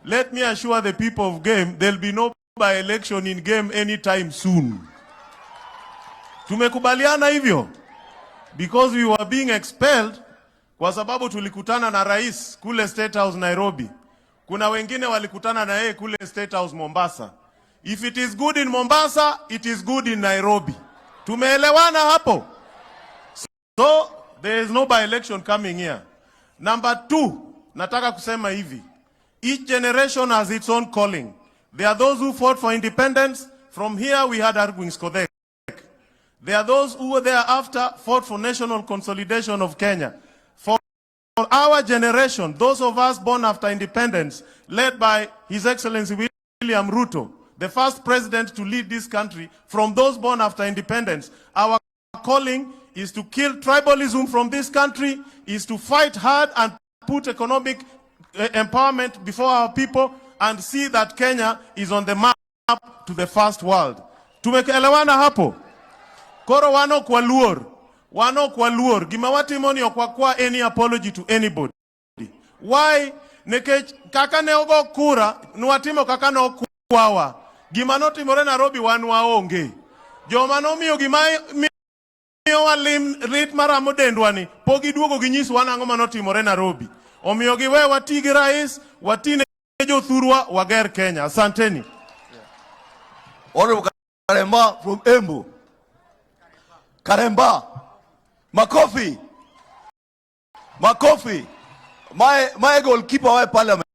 let me assure the people of Game, there'll be no by-election in Game anytime soon. Tumekubaliana hivyo? Because we were being expelled kwa sababu tulikutana na rais kule State House Nairobi. Kuna wengine walikutana na yeye kule State House Mombasa. If it is good in Mombasa, it is good in Nairobi. Tumeelewana hapo? So there is no by-election coming here. Number 2, nataka kusema hivi. Each generation has its own calling. There are those who fought for independence. From here we had Arguings Kodek. There are those who were thereafter fought for national consolidation of Kenya. For our generation, those of us born after independence, led by His Excellency William Ruto, the first president to lead this country, from those born after independence, our calling is to kill tribalism from this country, is to fight hard and put economic empowerment before our people, and see that Kenya is on the map to the first world. Tumeelewana hapo? Koro wano kwa luor. Gimawatimoni okwa any apology to anybody. Why? Nekech kaka ne ogo kura, nwatimo kaka no kwawa. Gimanotimore Nairobi wan waonge. Joma nomiyo miyo walim rit maramo dendwani, pogi duogo ginyis wan ang'o manotimore Nairobi. Omiyo giwe wati gi rais, watine jothurwa, wager Kenya. Asanteni. Honorable Karemba from Embu. Karemba. Makofi. My goalkeeper of parliament.